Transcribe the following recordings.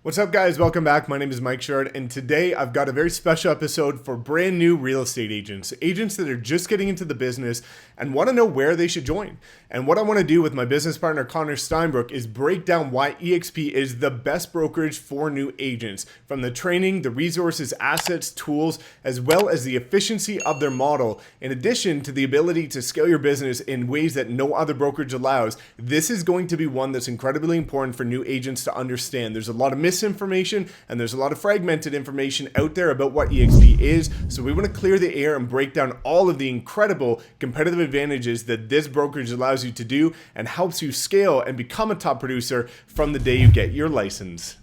What's up, guys? Welcome back. My name is Mike Shard, and today I've got a very special episode for brand new real estate agents, agents that are just getting into the business and want to know where they should join. And what I want to do with my business partner, Connor Steinbrook, is break down why eXp is the best brokerage for new agents, from the training, the resources, assets, tools, as well as the efficiency of their model. In addition to the ability to scale your business in ways that no other brokerage allows, this is going to be one that's incredibly important for new agents to understand. There's a lot of misinformation and there's a lot of fragmented information out there about what eXp is. So we want to clear the air and break down all of the incredible competitive advantages that this brokerage allows you to do and helps you scale and become a top producer from the day you get your license.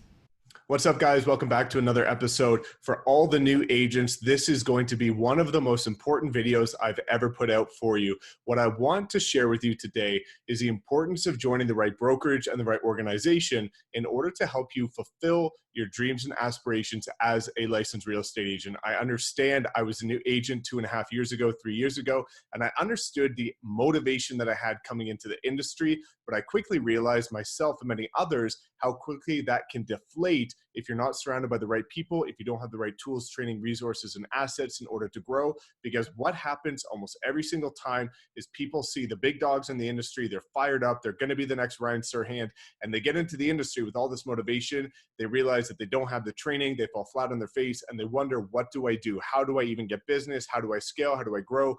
What's up, guys? Welcome back to another episode. For all the new agents, this is going to be one of the most important videos I've ever put out for you. What I want to share with you today is the importance of joining the right brokerage and the right organization in order to help you fulfill your dreams and aspirations as a licensed real estate agent. I understand I was a new agent 2.5 years ago, 3 years ago, and I understood the motivation that I had coming into the industry, but I quickly realized myself and many others how quickly that can deflate if you're not surrounded by the right people, if you don't have the right tools, training, resources, and assets in order to grow. Because what happens almost every single time is people see the big dogs in the industry, they're fired up, they're going to be the next Ryan Serhant, and they get into the industry with all this motivation. They realize that they don't have the training, they fall flat on their face, and they wonder, what do I do? How do I even get business? How do I scale? How do I grow?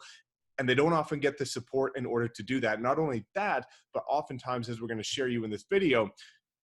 And they don't often get the support in order to do that. Not only that, but oftentimes, as we're going to share you in this video,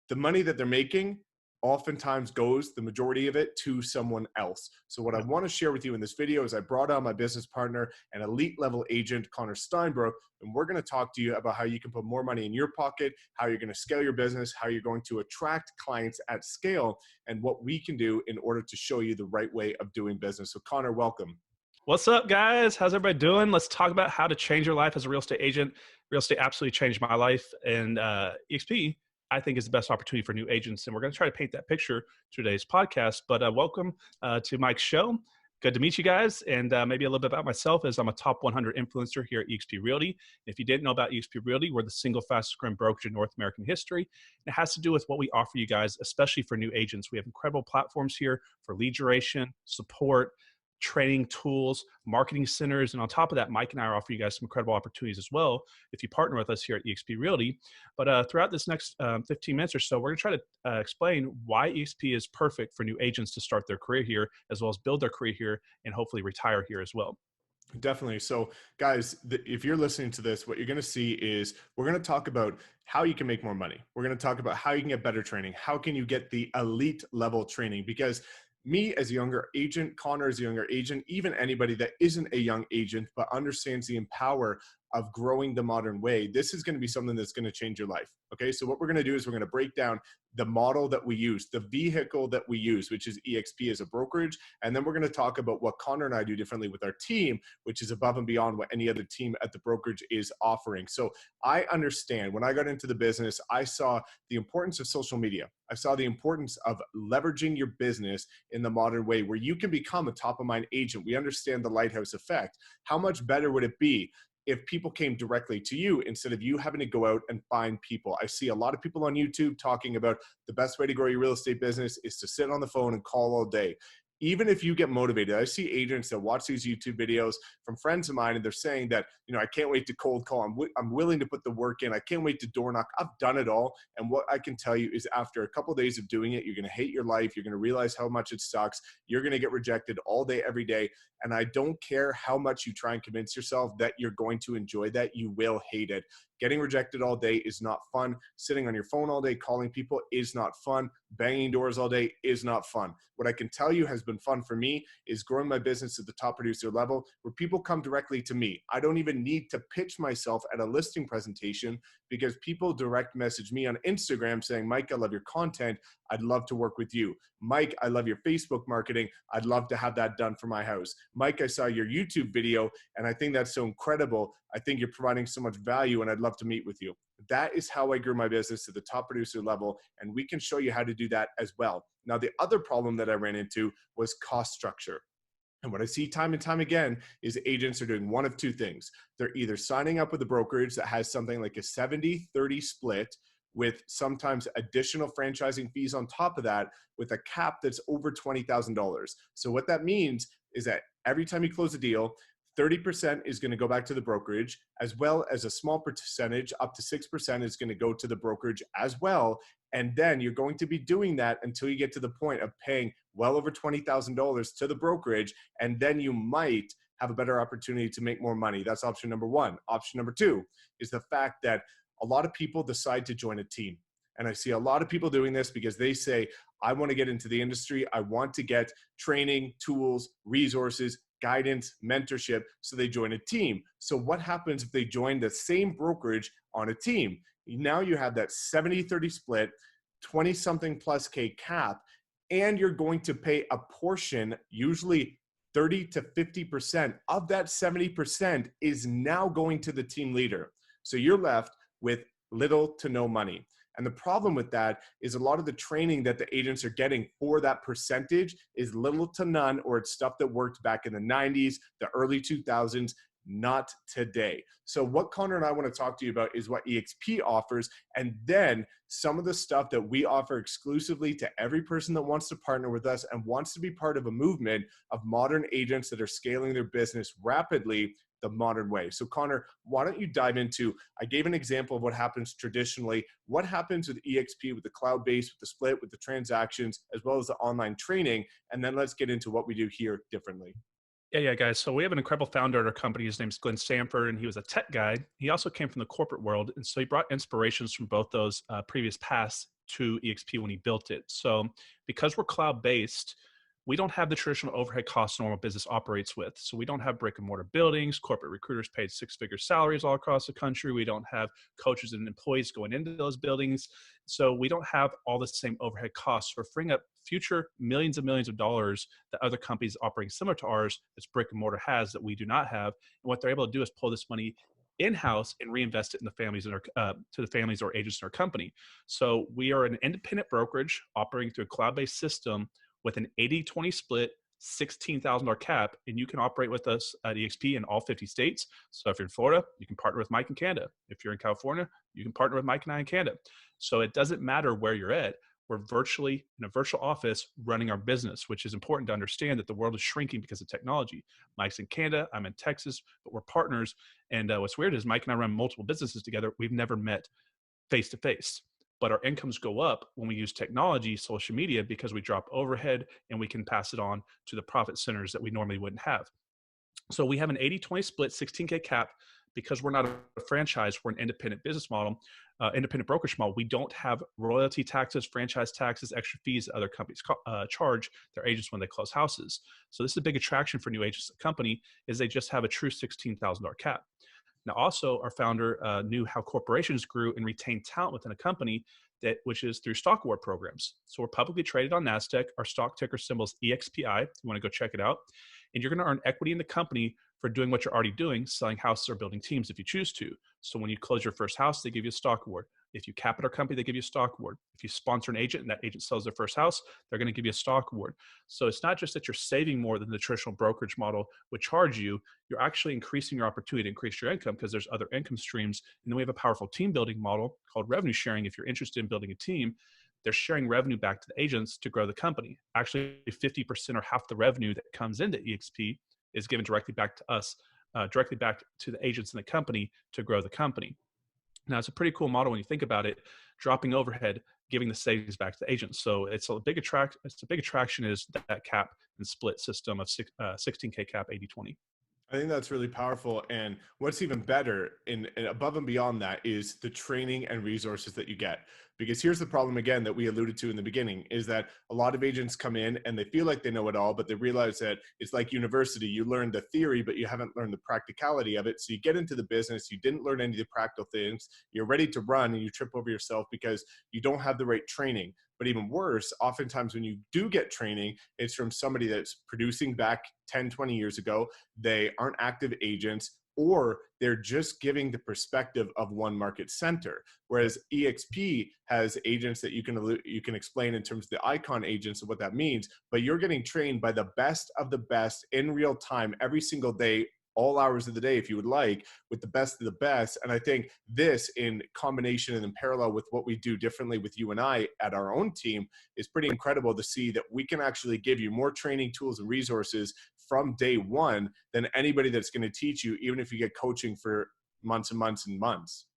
the money that they're making oftentimes goes, the majority of it, to someone else. So what I want to share with you in this video is I brought on my business partner and elite level agent, Connor Steinbrook, and we're going to talk to you about how you can put more money in your pocket, how you're going to scale your business, how you're going to attract clients at scale, and what we can do in order to show you the right way of doing business. So Connor, welcome. What's up, guys? How's everybody doing? Let's talk about how to change your life as a real estate agent. Real estate absolutely changed my life, and eXp, I think, is the best opportunity for new agents. And we're going to try to paint that picture to today's podcast. But welcome to Mike's show. Good to meet you guys. And maybe a little bit about myself is I'm a top 100 influencer here at eXp Realty. If you didn't know about eXp Realty, we're the single fastest growing brokerage in North American history. And it has to do with what we offer you guys, especially for new agents. We have incredible platforms here for lead generation, support, training tools, marketing centers. And on top of that, Mike and I are offering you guys some incredible opportunities as well if you partner with us here at eXp Realty. But throughout this next 15 minutes or so, we're going to try to explain why eXp is perfect for new agents to start their career here, as well as build their career here and hopefully retire here as well. Definitely. So guys, if you're listening to this, what you're going to see is we're going to talk about how you can make more money. We're going to talk about how you can get better training. How can you get the elite level training? Because me as a younger agent, Connor as a younger agent, even anybody that isn't a young agent but understands the power of growing the modern way, this is going to be something that's going to change your life. Okay, so what we're going to do is we're going to break down the model that we use, the vehicle that we use, which is eXp as a brokerage. And then we're going to talk about what Connor and I do differently with our team, which is above and beyond what any other team at the brokerage is offering. So I understand when I got into the business, I saw the importance of social media. I saw the importance of leveraging your business in the modern way where you can become a top of mind agent. We understand the lighthouse effect. How much better would it be if people came directly to you instead of you having to go out and find people? I see a lot of people on YouTube talking about the best way to grow your real estate business is to sit on the phone and call all day. Even if you get motivated, I see agents that watch these YouTube videos from friends of mine, and they're saying that, I can't wait to cold call. I'm willing to put the work in. I can't wait to door knock. I've done it all. And what I can tell you is after a couple of days of doing it, you're going to hate your life. You're going to realize how much it sucks. You're going to get rejected all day, every day. And I don't care how much you try and convince yourself that you're going to enjoy that, you will hate it. Getting rejected all day is not fun. Sitting on your phone all day, calling people is not fun. Banging doors all day is not fun. What I can tell you has been fun for me is growing my business at the top producer level where people come directly to me. I don't even need to pitch myself at a listing presentation because people direct message me on Instagram saying, Mike, I love your content. I'd love to work with you. Mike, I love your Facebook marketing. I'd love to have that done for my house. Mike, I saw your YouTube video and I think that's so incredible. I think you're providing so much value and I'd love to meet with you. That is how I grew my business to the top producer level, and we can show you how to do that as well. Now, the other problem that I ran into was cost structure. And what I see time and time again is agents are doing one of two things. They're either signing up with a brokerage that has something like a 70-30 split, with sometimes additional franchising fees on top of that, with a cap that's over $20,000. So what that means is that every time you close a deal, 30% is going to go back to the brokerage, as well as a small percentage, up to 6%, is going to go to the brokerage as well. And then you're going to be doing that until you get to the point of paying well over $20,000 to the brokerage. And then you might have a better opportunity to make more money. That's option number one. Option number two is the fact that a lot of people decide to join a team. And I see a lot of people doing this because they say, I want to get into the industry. I want to get training, tools, resources, guidance, mentorship. So they join a team. So what happens if they join the same brokerage on a team? Now you have that 70-30 split, 20 something plus K cap, and you're going to pay a portion, usually 30 to 50% of that 70% is now going to the team leader. So you're left with little to no money. And the problem with that is a lot of the training that the agents are getting for that percentage is little to none, or it's stuff that worked back in the 90s, the early 2000s, not today. So what Connor and I want to talk to you about is what eXp offers, and then some of the stuff that we offer exclusively to every person that wants to partner with us and wants to be part of a movement of modern agents that are scaling their business rapidly the modern way. So Connor, why don't you dive into, I gave an example of what happens traditionally, what happens with eXp, with the cloud-based, with the split, with the transactions, as well as the online training, and then let's get into what we do here differently. Yeah, guys. So we have an incredible founder at our company. His name's Glenn Stanford, and he was a tech guy. He also came from the corporate world, and so he brought inspirations from both those previous paths to eXp when he built it. So because we're cloud-based, we don't have the traditional overhead costs normal business operates with. So we don't have brick and mortar buildings, corporate recruiters paid six-figure salaries all across the country. We don't have coaches and employees going into those buildings. So we don't have all the same overhead costs. We're freeing up future millions and millions of dollars that other companies operating similar to ours, that's brick and mortar, has, that we do not have. And what they're able to do is pull this money in-house and reinvest it in the families in our, to the families or agents in our company. So we are an independent brokerage operating through a cloud-based system with an 80-20 split, $16,000 cap, and you can operate with us at eXp in all 50 states. So if you're in Florida, you can partner with Mike in Canada. If you're in California, you can partner with Mike and I in Canada. So it doesn't matter where you're at. We're virtually in a virtual office running our business, which is important to understand that the world is shrinking because of technology. Mike's in Canada, I'm in Texas, but we're partners. And what's weird is Mike and I run multiple businesses together. We've never met face to face, but our incomes go up when we use technology, social media, because we drop overhead and we can pass it on to the profit centers that we normally wouldn't have. So we have an 80-20 split, 16K cap. Because we're not a franchise, we're an independent business model, independent brokerage model. We don't have royalty taxes, franchise taxes, extra fees that other companies charge their agents when they close houses. So this is a big attraction for new agents at the company, is they just have a true $16,000 cap. Now, also, our founder knew how corporations grew and retained talent within a company, which is through stock award programs. So we're publicly traded on NASDAQ. Our stock ticker symbol is EXPI. If you want to go check it out. And you're going to earn equity in the company for doing what you're already doing, selling houses or building teams if you choose to. So when you close your first house, they give you a stock award. If you cap at our company, they give you a stock award. If you sponsor an agent and that agent sells their first house, they're going to give you a stock award. So it's not just that you're saving more than the traditional brokerage model would charge you, you're actually increasing your opportunity to increase your income because there's other income streams. And then we have a powerful team building model called revenue sharing. If you're interested in building a team, they're sharing revenue back to the agents to grow the company. Actually, 50% or half the revenue that comes into eXp is given directly back to us, directly back to the agents in the company to grow the company. Now, it's a pretty cool model when you think about it, dropping overhead, giving the savings back to the agents. So it's a big attraction is that cap and split system of 16K cap, 80-20. I think that's really powerful. And what's even better and above and beyond that is the training and resources that you get. Because here's the problem, again, that we alluded to in the beginning, is that a lot of agents come in and they feel like they know it all, but they realize that it's like university. You learn the theory, but you haven't learned the practicality of it. So you get into the business, you didn't learn any of the practical things, you're ready to run and you trip over yourself because you don't have the right training. But even worse, oftentimes when you do get training, it's from somebody that's producing back 10, 20 years ago. They aren't active agents, or they're just giving the perspective of one market center. Whereas eXp has agents that you can explain in terms of the icon agents and what that means, but you're getting trained by the best of the best in real time every single day all hours of the day if you would like, with the best of the best. And I think this, in combination and in parallel with what we do differently with you and I at our own team, is pretty incredible to see that we can actually give you more training tools and resources from day one than anybody that's going to teach you, even if you get coaching for months and months and months.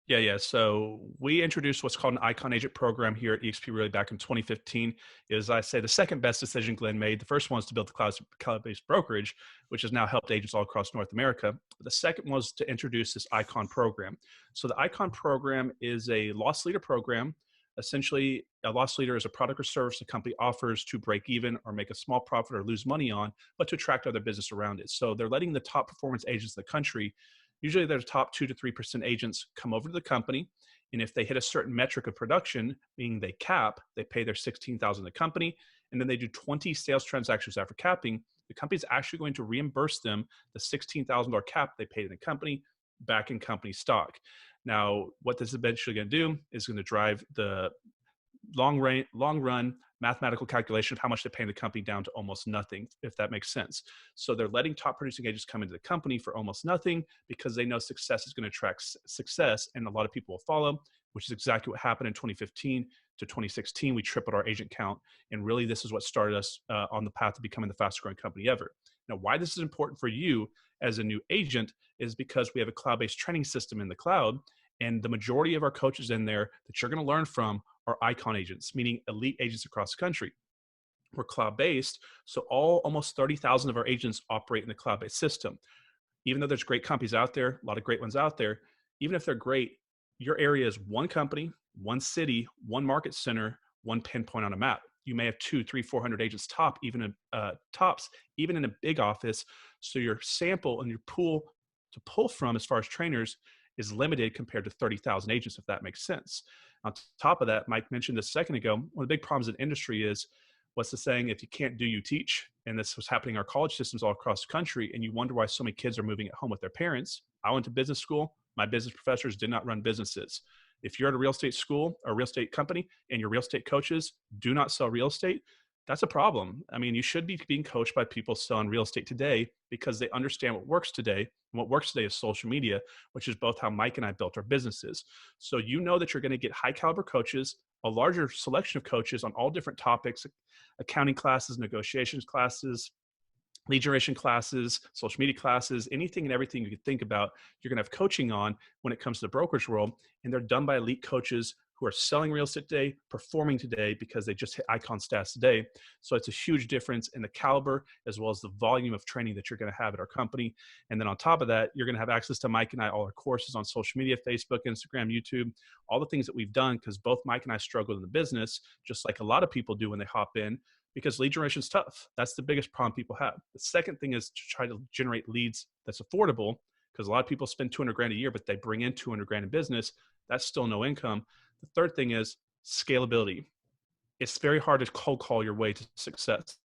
Yeah. So we introduced what's called an Icon Agent program here at eXp Realty back in 2015. It was, I say, the second best decision Glenn made. The first one was to build the cloud-based brokerage, which has now helped agents all across North America. The second was to introduce this Icon program. So the Icon program is a loss leader program. Essentially, a loss leader is a product or service the company offers to break even or make a small profit or lose money on, but to attract other business around it. So they're letting the top performance agents in the country, usually their top 2 to 3% agents, come over to the company. And if they hit a certain metric of production, meaning they cap, they pay their $16,000 to the company, and then they do 20 sales transactions after capping, the company's actually going to reimburse them the $16,000 cap they paid in the company back in company stock. Now, what this is eventually going to do is going to drive the long run mathematical calculation of how much they pay the company down to almost nothing, if that makes sense. So they're letting top producing agents come into the company for almost nothing because they know success is going to attract success, and a lot of people will follow, which is exactly what happened in 2015 to 2016. We tripled our agent count, and really this is what started us on the path to becoming the fastest growing company ever. Now, why this is important for you as a new agent is because we have a cloud-based training system in the cloud, and the majority of our coaches in there that you're going to learn from are Icon agents, meaning elite agents across the country. We're cloud-based, so almost 30,000 of our agents operate in the cloud-based system. Even though there's great companies out there, a lot of great ones out there, even if they're great, your area is one company, one city, one market center, one pinpoint on a map. You may have 200, 300, 400 agents tops, even in a big office. So your sample and your pool to pull from as far as trainers is limited compared to 30,000 agents, if that makes sense. On top of that, Mike mentioned this a second ago, one of the big problems in industry is, what's the saying? If you can't do, you teach. And this was happening in our college systems all across the country. And you wonder why so many kids are moving at home with their parents. I went to business school. My business professors did not run businesses. If you're at a real estate school or a real estate company and your real estate coaches do not sell real estate, that's a problem. I mean, you should be being coached by people selling real estate today because they understand what works today. And what works today is social media, which is both how Mike and I built our businesses. So you know that you're going to get high caliber coaches, a larger selection of coaches on all different topics, accounting classes, negotiations classes, lead generation classes, social media classes, anything and everything you could think about, you're going to have coaching on when it comes to the brokerage world. And they're done by elite coaches who are selling real estate today, performing today because they just hit icon stats today. So it's a huge difference in the caliber as well as the volume of training that you're going to have at our company. And then on top of that, you're going to have access to Mike and I, all our courses on social media, Facebook, Instagram, YouTube, all the things that we've done, because both Mike and I struggled in the business, just like a lot of people do when they hop in, because lead generation is tough. That's the biggest problem people have. The second thing is to try to generate leads that's affordable, because a lot of people spend 200 grand a year, but they bring in 200 grand in business. That's still no income. The third thing is scalability. It's very hard to cold call your way to success.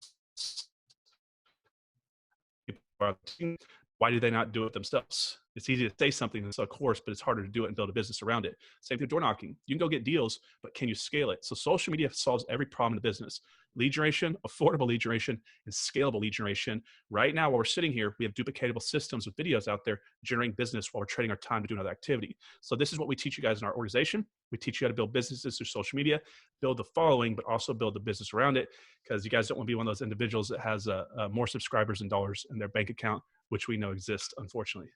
Why do they not do it themselves? It's easy to say something and sell a course, but it's harder to do it and build a business around it. Same thing with door knocking. You can go get deals, but can you scale it? So social media solves every problem in the business. Lead generation, affordable lead generation, and scalable lead generation. Right now, while we're sitting here, we have duplicatable systems with videos out there generating business while we're trading our time to do another activity. So this is what we teach you guys in our organization. We teach you how to build businesses through social media, build the following, but also build the business around it, because you guys don't want to be one of those individuals that has more subscribers than dollars in their bank account, which we know exists, unfortunately.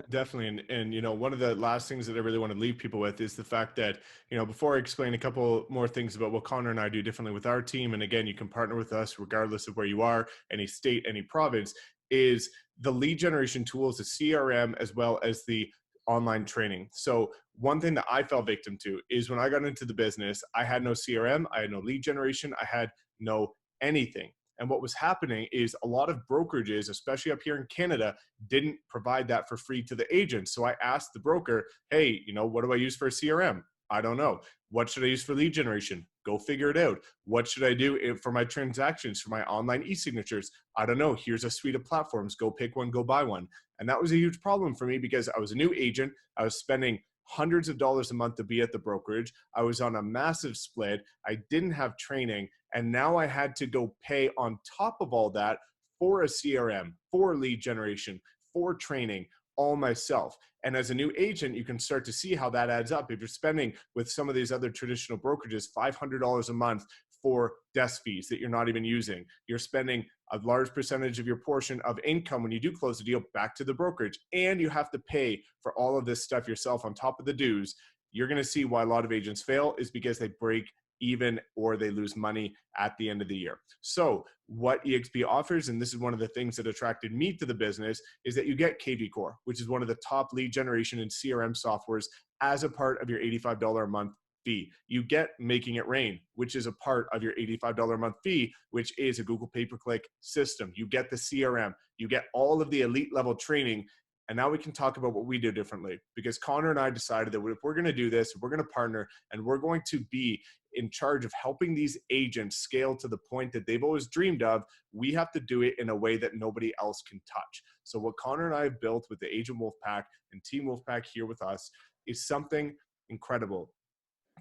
Definitely. And, you know, one of the last things that I really want to leave people with is the fact that, you know, before I explain a couple more things about what Connor and I do differently with our team, and again, you can partner with us regardless of where you are, any state, any province, is the lead generation tools, the CRM, as well as the online training. So one thing that I fell victim to is when I got into the business, I had no CRM, I had no lead generation, I had no anything. And what was happening is a lot of brokerages, especially up here in Canada, didn't provide that for free to the agents. So I asked the broker, hey, you know, what do I use for a CRM? I don't know. What should I use for lead generation? Go figure it out. What should I do for my transactions, for my online e-signatures? I don't know. Here's a suite of platforms. Go pick one, go buy one. And that was a huge problem for me because I was a new agent. I was spending hundreds of dollars a month to be at the brokerage. I was on a massive split. I didn't have training. And now I had to go pay on top of all that for a CRM, for lead generation, for training, all myself. And as a new agent, you can start to see how that adds up. If you're spending with some of these other traditional brokerages $500 a month for desk fees that you're not even using, you're spending a large percentage of your portion of income when you do close the deal back to the brokerage, and you have to pay for all of this stuff yourself on top of the dues. You're going to see why a lot of agents fail is because they break even or they lose money at the end of the year. So what eXp offers, and this is one of the things that attracted me to the business, is that you get KV Core, which is one of the top lead generation and CRM softwares as a part of your $85 a month fee. You get Making It Rain, which is a part of your $85 a month fee, which is a Google pay-per-click system. You get the CRM, you get all of the elite level training. And now we can talk about what we do differently, because Connor and I decided that if we're going to do this, we're going to partner and we're going to be in charge of helping these agents scale to the point that they've always dreamed of. We have to do it in a way that nobody else can touch. So what Connor and I have built with the Agent Wolfpack and Team Wolfpack here with us is something incredible.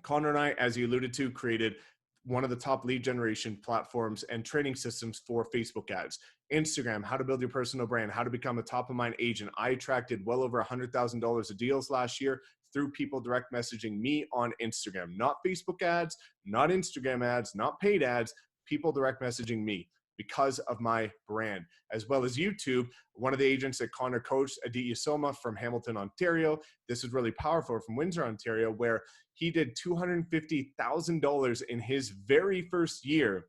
Connor and I, as you alluded to, created one of the top lead generation platforms and training systems for Facebook ads, Instagram, how to build your personal brand, how to become a top of mind agent. I attracted well over $100,000 of deals last year through people direct messaging me on Instagram, not Facebook ads, not Instagram ads, not paid ads, people direct messaging me because of my brand, as well as YouTube. One of the agents that Connor coached, Aditya Soma from Hamilton, Ontario. This is really powerful, from Windsor, Ontario, where he did $250,000 in his very first year,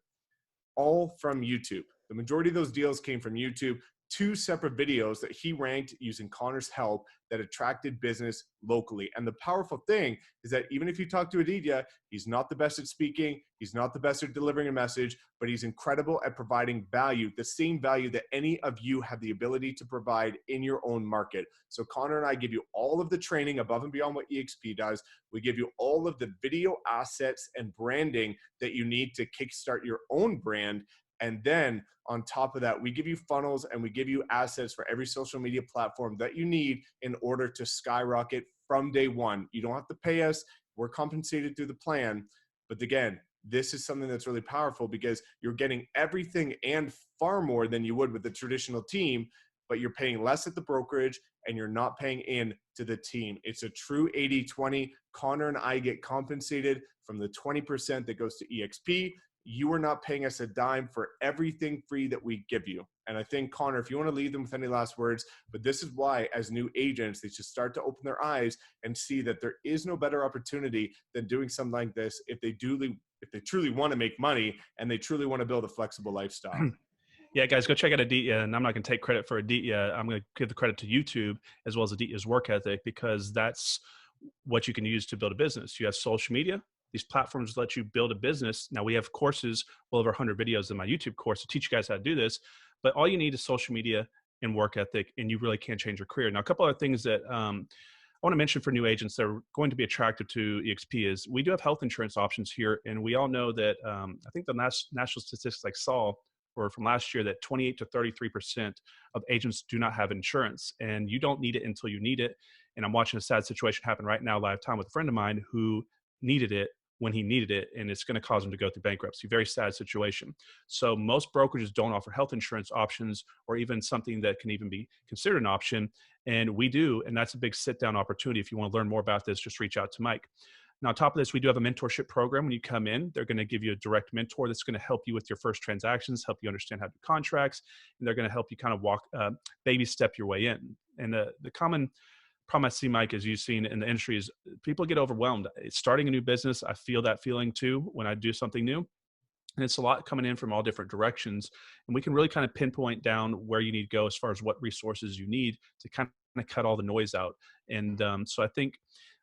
all from YouTube. The majority of those deals came from YouTube. 2 separate videos that he ranked using Connor's help that attracted business locally. And the powerful thing is that even if you talk to Aditya, he's not the best at speaking, he's not the best at delivering a message, but he's incredible at providing value, the same value that any of you have the ability to provide in your own market. So Connor and I give you all of the training above and beyond what eXp does. We give you all of the video assets and branding that you need to kickstart your own brand. And then on top of that, we give you funnels and we give you assets for every social media platform that you need in order to skyrocket from day one. You don't have to pay us. We're compensated through the plan. But again, this is something that's really powerful because you're getting everything and far more than you would with the traditional team, but you're paying less at the brokerage and you're not paying in to the team. It's a true 80-20. Connor and I get compensated from the 20% that goes to eXp. You are not paying us a dime for everything free that we give you. And I think, Connor, if you want to leave them with any last words, but this is why as new agents, they should start to open their eyes and see that there is no better opportunity than doing something like this if they truly want to make money and they truly want to build a flexible lifestyle. Yeah, guys, go check out Aditya. And I'm not going to take credit for Aditya. I'm going to give the credit to YouTube as well as Aditya's work ethic, because that's what you can use to build a business. You have social media. These platforms let you build a business. Now we have courses, well over 100 videos in my YouTube course to teach you guys how to do this. But all you need is social media and work ethic, and you really can change your career. Now, a couple other things that I want to mention for new agents that are going to be attractive to eXp is we do have health insurance options here. And we all know that I think the national statistics I saw were from last year that 28 to 33% of agents do not have insurance, and you don't need it until you need it. And I'm watching a sad situation happen right now, live time, with a friend of mine who needed it when he needed it, and it's going to cause him to go through bankruptcy. Very sad situation. So most brokerages don't offer health insurance options or even something that can even be considered an option. And we do, and that's a big sit-down opportunity. If you want to learn more about this, just reach out to Mike. Now, on top of this, we do have a mentorship program. When you come in, they're going to give you a direct mentor that's going to help you with your first transactions, help you understand how to do contracts, and they're going to help you kind of walk, baby step your way in. And the common problem I see, Mike, as you've seen in the industry, is people get overwhelmed. It's starting a new business. I feel that feeling too when I do something new. And it's a lot coming in from all different directions. And we can really kind of pinpoint down where you need to go as far as what resources you need to kind of cut all the noise out. And so I think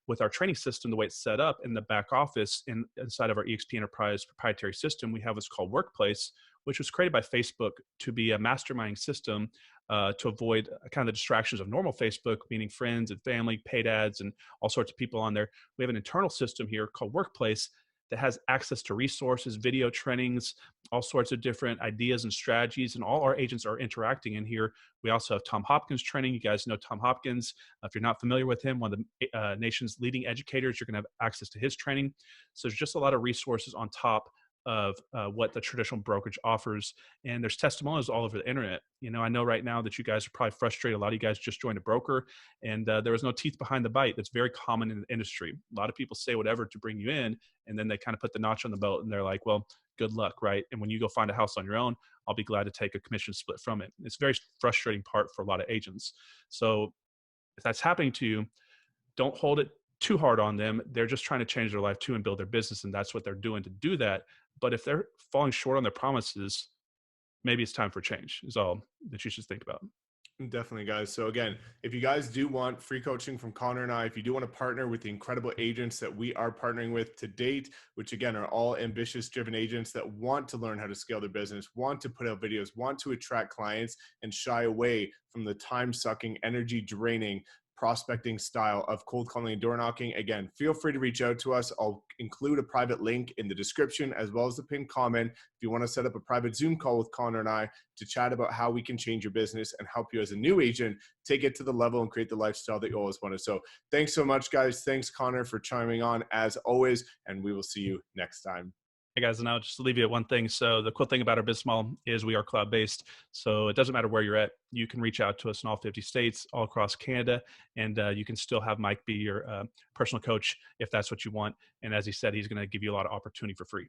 with our training system, the way it's set up in the back office inside of our eXp Enterprise proprietary system, we have what's called Workplace, which was created by Facebook to be a mastermind system to avoid kind of the distractions of normal Facebook, meaning friends and family, paid ads, and all sorts of people on there. We have an internal system here called Workplace that has access to resources, video trainings, all sorts of different ideas and strategies, and all our agents are interacting in here. We also have Hopkins Training. You guys know Tom Hopkins. If you're not familiar with him, one of the nation's leading educators, you're going to have access to his training. So there's just a lot of resources on top of what the traditional brokerage offers. And there's testimonials all over the internet. I know right now that you guys are probably frustrated. A lot of you guys just joined a broker, and there was no teeth behind the bite. That's very common in the industry. A lot of people say whatever to bring you in, and then they kind of put the notch on the belt, and they're like, well, good luck, right? And when you go find a house on your own, I'll be glad to take a commission split from it. It's a very frustrating part for a lot of agents. So if that's happening to you, don't hold it too hard on them. They're just trying to change their life too and build their business, and that's what they're doing to do that. But if they're falling short on their promises, maybe it's time for change, is all that you should think about. Definitely, guys. So again, if you guys do want free coaching from Connor and I, if you do want to partner with the incredible agents that we are partnering with to date, which again are all ambitious, driven agents that want to learn how to scale their business, want to put out videos, want to attract clients, and shy away from the time-sucking, energy-draining prospecting style of cold calling and door knocking, again, feel free to reach out to us. I'll include a private link in the description as well as the pinned comment if you want to set up a private Zoom call with Connor and I to chat about how we can change your business and help you as a new agent take it to the level and create the lifestyle that you always wanted. So thanks so much, guys. Thanks, Connor, for chiming on as always, and we will see you next time. Hey guys, and I'll just leave you at one thing. So the cool thing about our business model is we are cloud-based. So it doesn't matter where you're at. You can reach out to us in all 50 states, all across Canada, and you can still have Mike be your personal coach if that's what you want. And as he said, he's going to give you a lot of opportunity for free.